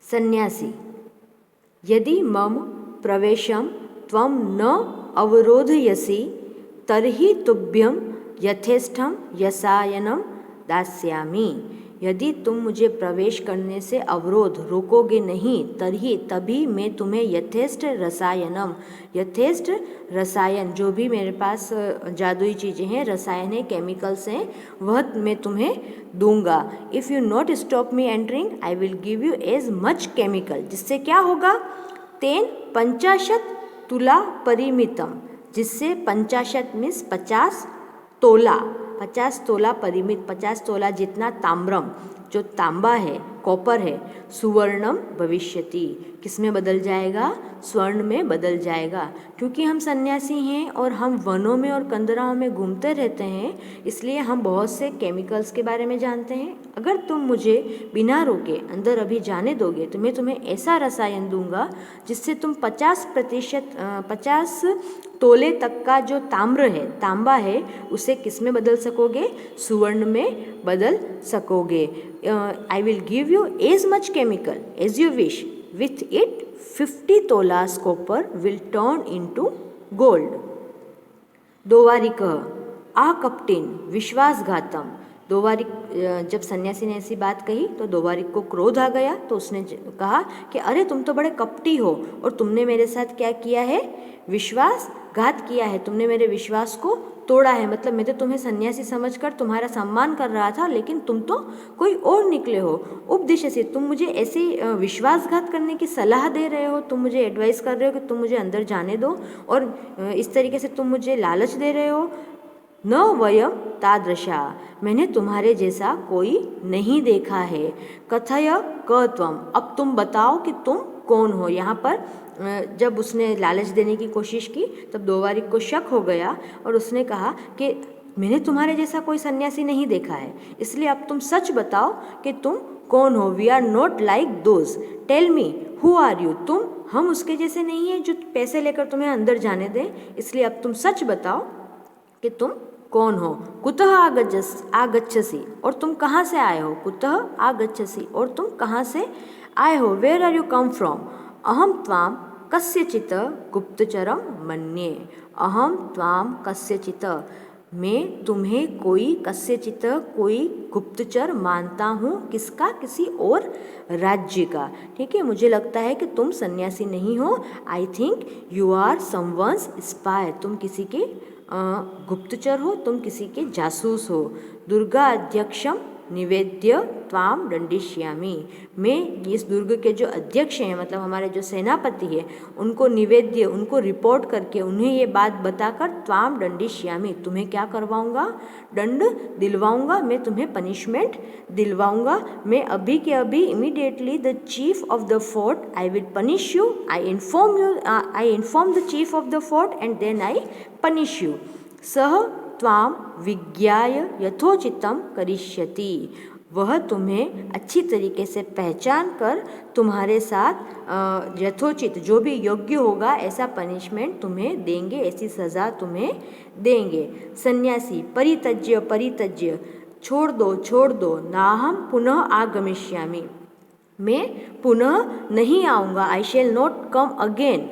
सन्यासी यदि मम प्रवेशं त्वं न अवरोधयसि तर्हि तुभ्यं यथेष्टं यसायनं दास्यामि। यदि तुम मुझे प्रवेश करने से अवरोध रोकोगे नहीं तभी मैं तुम्हें यथेष्ट रसायन जो भी मेरे पास जादुई चीज़ें हैं, रसायन है, केमिकल्स हैं, वह मैं तुम्हें दूंगा। If you not stop me entering I will give you as much chemical. जिससे क्या होगा? तेन 50 तुला परिमितम, जिससे 50 मीन्स 50 तोला, 50 तोला परिमित, 50 तोला जितना ताम्रम, जो तांबा है, कॉपर है, सुवर्णम भविष्यति, किस में बदल जाएगा? स्वर्ण में बदल जाएगा। क्योंकि हम सन्यासी हैं और हम वनों में और कंदराओं में घूमते रहते हैं, इसलिए हम बहुत से केमिकल्स के बारे में जानते हैं। अगर तुम मुझे बिना रोके अंदर अभी जाने दोगे तो मैं तुम्हें ऐसा रसायन दूंगा जिससे तुम 50 तोले तक का जो तांबा है उसे किस में बदल सकोगे? सुवर्ण में बदल सकोगे। I will give you as much chemical as you wish, with it 50 tolas copper will turn into gold. दोवारिक आ कपटिन विश्वासघातम। दोवारिक, जब सन्यासी ने ऐसी बात कही तो दोवारिक को क्रोध आ गया, तो उसने कहा कि अरे तुम तो बड़े कपटी हो और तुमने मेरे साथ क्या किया है? विश्वासघात किया है, तुमने मेरे विश्वास को तोड़ा है। मतलब मैं तो तुम्हें सन्यासी समझकर तुम्हारा सम्मान कर रहा था, लेकिन तुम तो कोई और निकले हो। उपदेश से तुम मुझे ऐसे विश्वासघात करने की सलाह दे रहे हो, तुम मुझे एडवाइस कर रहे हो कि तुम मुझे अंदर जाने दो, और इस तरीके से तुम मुझे लालच दे रहे हो। न वयम तादृशा, मैंने तुम्हारे जैसा कोई नहीं देखा है। कथय क त्वम, अब तुम बताओ कि तुम कौन हो। यहाँ पर जब उसने लालच देने की कोशिश की तब दोवारिक को शक हो गया और उसने कहा कि मैंने तुम्हारे जैसा कोई सन्यासी नहीं देखा है, इसलिए अब तुम सच बताओ कि तुम कौन हो। We are not like those, tell me who are you. हम उसके जैसे नहीं हैं जो पैसे लेकर तुम्हें अंदर जाने दें, इसलिए अब तुम सच बताओ कि तुम कौन हो। कुतः आगच्छसि, और तुम कहाँ से आए हो। कुतः आगच्छसि, और तुम कहाँ से आए हो। Where are you come from. अहम त्वाम कस्यचित् गुप्तचरम मन्ये। अहम त्वाम कस्यचित्, मैं तुम्हें कोई कस्यचित् कोई गुप्तचर मानता हूँ। किसका? किसी और राज्य का। ठीक है, मुझे लगता है कि तुम सन्यासी नहीं हो। I think you are someone's spy, तुम किसी के गुप्तचर हो, तुम किसी के जासूस हो। दुर्गा अध्यक्षम निवेद्य त्वाम दंडिष्यामि, मैं इस दुर्ग के जो अध्यक्ष हैं, मतलब हमारे जो सेनापति है, उनको निवेद्य, उनको रिपोर्ट करके उन्हें ये बात बताकर त्वाम दंडिष्यामि, तुम्हें क्या करवाऊंगा? दंड दिलवाऊंगा, मैं तुम्हें पनिशमेंट दिलवाऊंगा। मैं अभी के अभी immediately the chief of the fort I will punish you. I inform the chief of the fort and then I punish you. सह त्वाम विज्ञाय यथोचितम करिष्यति, वह तुम्हें अच्छी तरीके से पहचान कर तुम्हारे साथ यथोचित जो भी योग्य होगा ऐसा पनिशमेंट तुम्हें देंगे, ऐसी सज़ा तुम्हें देंगे। सन्यासी परित्यज्य, छोड़ दो। नाहम पुनः आगमिष्यामि, मैं पुनः नहीं आऊँगा। आई शैल नॉट कम अगेन।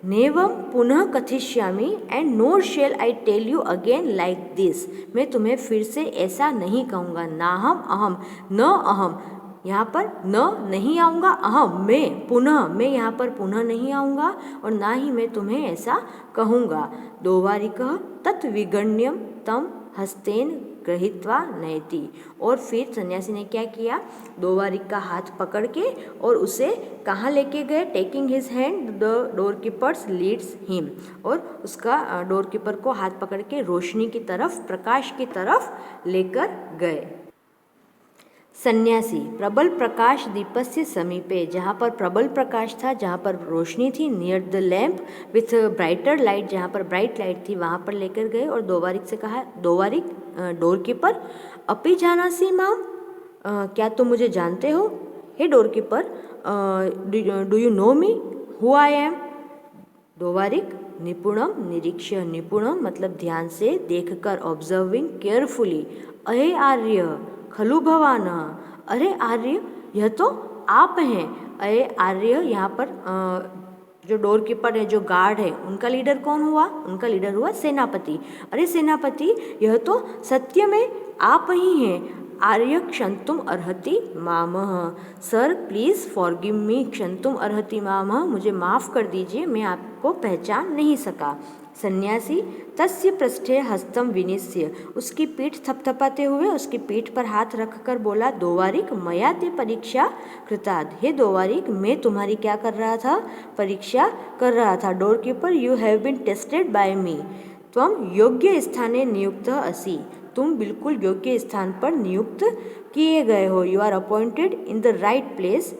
नेवम पुनः कथिष्यामि and nor shall I tell you again like this, मैं तुम्हें फिर से ऐसा नहीं कहूँगा। नाहम अहम, न अहम, यहाँ पर न नहीं आऊँगा, अहम मैं यहाँ पर पुनः नहीं आऊँगा और ना ही मैं तुम्हें ऐसा कहूँगा। दोवारिकः तत्विगण्यम तम हस्तेन गृहीत्वा नयति, और फिर सन्यासी ने क्या किया? दोवारिक का हाथ पकड़ के और उसे कहाँ लेके गए? Taking his hand the door keepers leads him, और उसका डोर कीपर को हाथ पकड़ के रोशनी की तरफ, प्रकाश की तरफ लेकर गए। सन्यासी प्रबल प्रकाश दीपस्य समीपे, जहाँ पर प्रबल प्रकाश था, जहाँ पर रोशनी थी, near the lamp with brighter light, जहाँ पर ब्राइट लाइट थी वहाँ पर लेकर गए और दोवारिक से कहा, दोवारिक डोर कीपर अपि जानासि माम, क्या तुम मुझे जानते हो? Hey door keeper, do you know me who I am? दोवारिक निपुणम निरीक्ष्य, निपुणम मतलब ध्यान से देखकर, ऑब्जर्विंग केयरफुली। अहे आर्य खलु भवान, अरे आर्य यह तो आप हैं। अरे आर्य, यहाँ पर जो डोर कीपर है, जो गार्ड है, उनका लीडर कौन हुआ? उनका लीडर हुआ सेनापति। अरे सेनापति, यह तो सत्य में आप ही हैं। आर्य क्षंतुम अर्हति मामः। सर प्लीज़ फॉरगिव मी, क्षंतुम अर्हति मामः, मुझे माफ़ कर दीजिए, मैं आपको पहचान नहीं सका। सन्यासी तस्य पृष्ठे हस्तम विनिस्य, उसकी पीठ थपथपाते हुए उसकी पीठ पर हाथ रखकर बोला, दोवारिक मया ते परीक्षा कृताद। हे दोवारिक, मैं तुम्हारी क्या कर रहा था? परीक्षा कर रहा था। Door keeper, you have been tested by me. त्वम योग्य स्थाने नियुक्त असि, तुम बिल्कुल योग्य स्थान पर नियुक्त किए गए हो। You are appointed in the right place.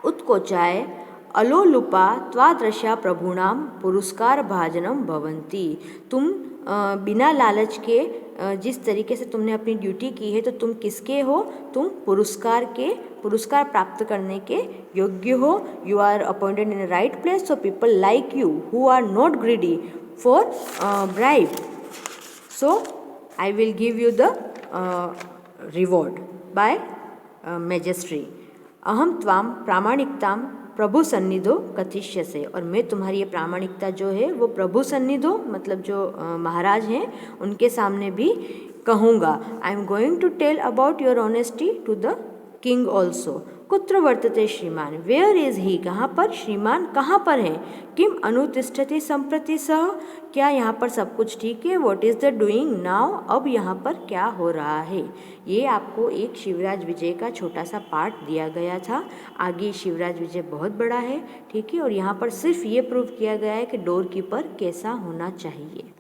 उत्कोचाय अलोलुपा त्वादृशा प्रभुणाम पुरस्कार भाजनम भवन्ति। तुम बिना लालच के जिस तरीके से तुमने अपनी ड्यूटी की है, तो तुम किसके हो? तुम पुरस्कार प्राप्त करने के योग्य हो। You are appointed in right place, so people like you who are not greedy for bribe, so I will give you the reward by majesty. अहम त्वाम प्रामाणिकताम प्रभु सन्निधो कथिष्यसे, और मैं तुम्हारी ये प्रामाणिकता जो है वो प्रभु सन्निधो, मतलब जो महाराज हैं उनके सामने भी कहूँगा। I am going to tell about your honesty to the king also. कुत्र वर्तते श्रीमान, वेयर इज ही, कहाँ पर? श्रीमान कहाँ पर है? किम अनुतिष्ठति संप्रति सह, क्या यहाँ पर सब कुछ ठीक है? What is the doing now, अब यहाँ पर क्या हो रहा है? ये आपको एक शिवराज विजय का छोटा सा पार्ट दिया गया था। आगे शिवराज विजय बहुत बड़ा है, ठीक है, और यहाँ पर सिर्फ ये प्रूव किया गया है कि डोर कीपर कैसा होना चाहिए।